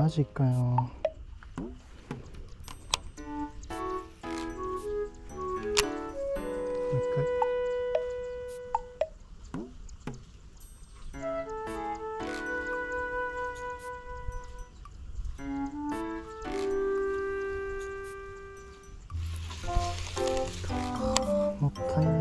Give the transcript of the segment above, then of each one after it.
マジかよ。もう一回。もったいない。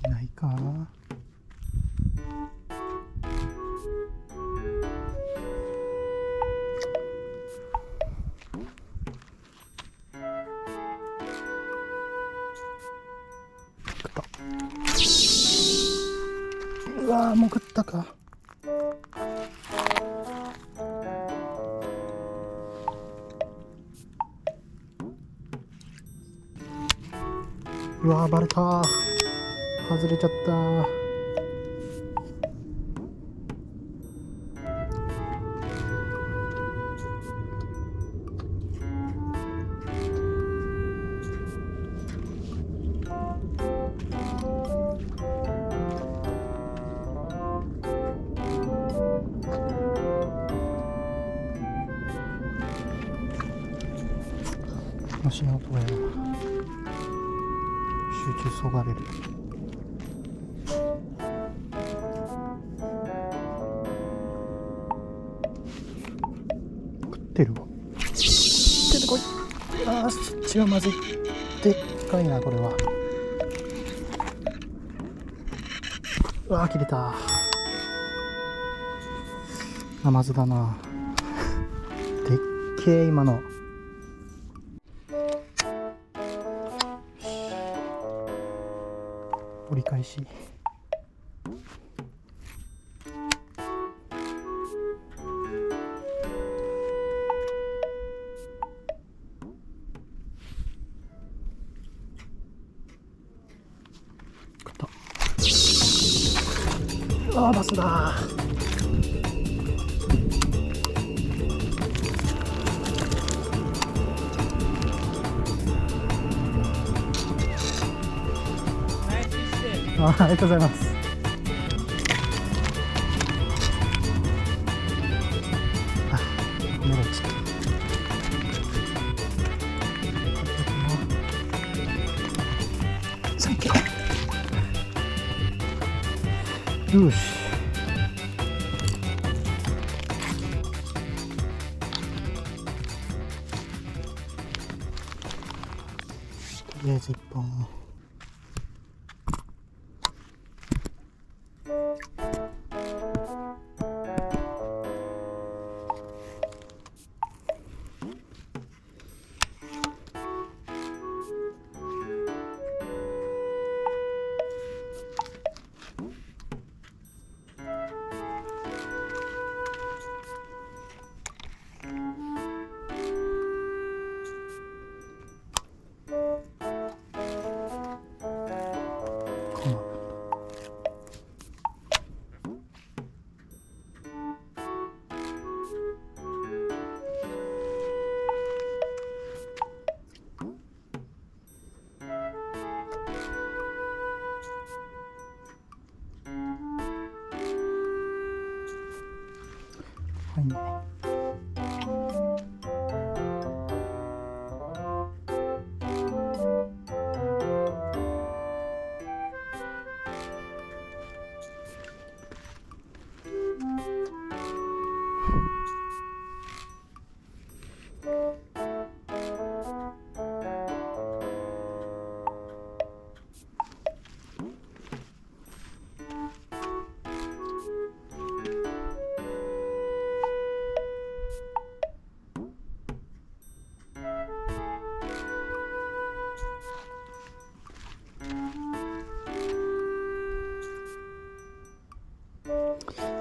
いないかな。うわー、潜ったか。うわー、バレたー。外れちゃったー。足の音がやな。集中そがれる。食ってるわ。出てこい。ああ、そっちはまずい。でっかいなこれは。うわー、切れた。ナマズだな。でっけえ今の。折り返し。ああ、バスだ。ありがとうございます。あ、メロンちょっと。最近。よし。とりあえず1本。いね。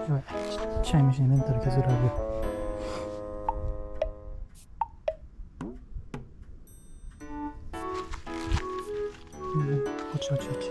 やばい、ちっちゃい虫にメンタル削られる。こっちこっちこっち。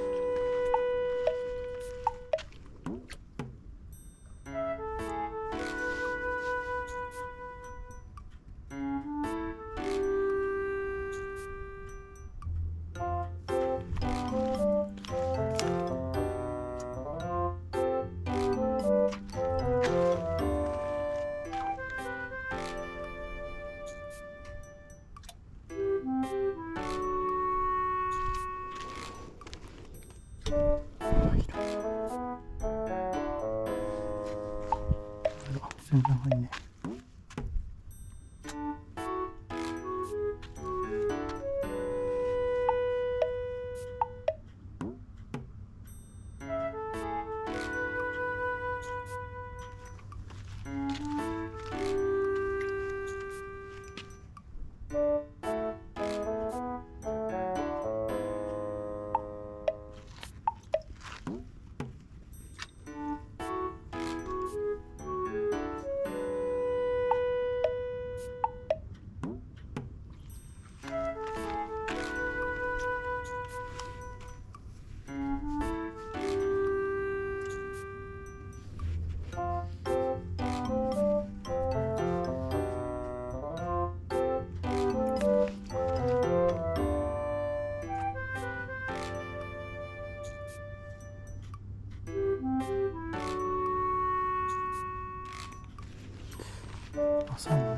全然入んね。浅いな。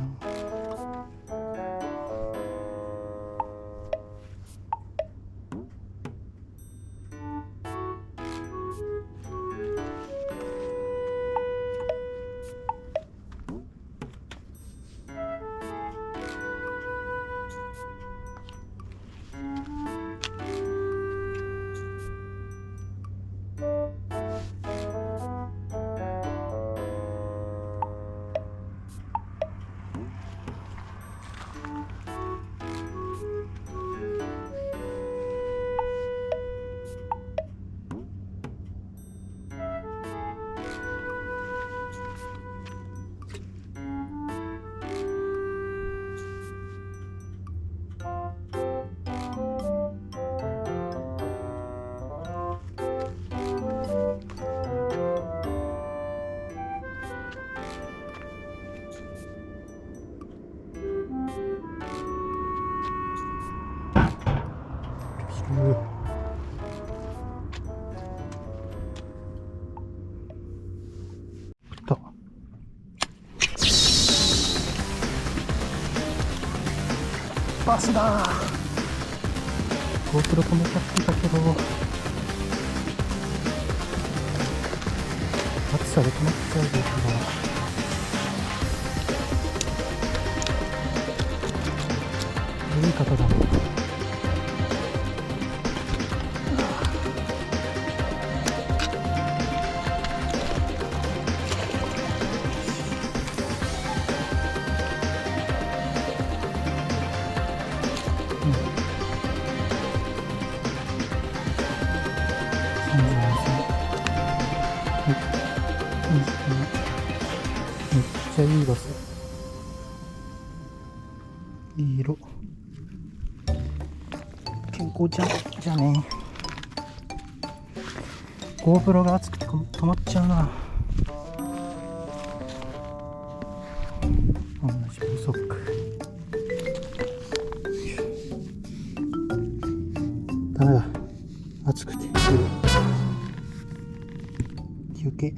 バスだー。GoPro止めちゃってたけど暑さで止まっちゃうでしょ。いい方だな。めっちゃいいバス。いい色。健康ちゃんじゃね。GoPro が熱くて止まっちゃうな。同じブソック。ダメだ。暑くて。休憩。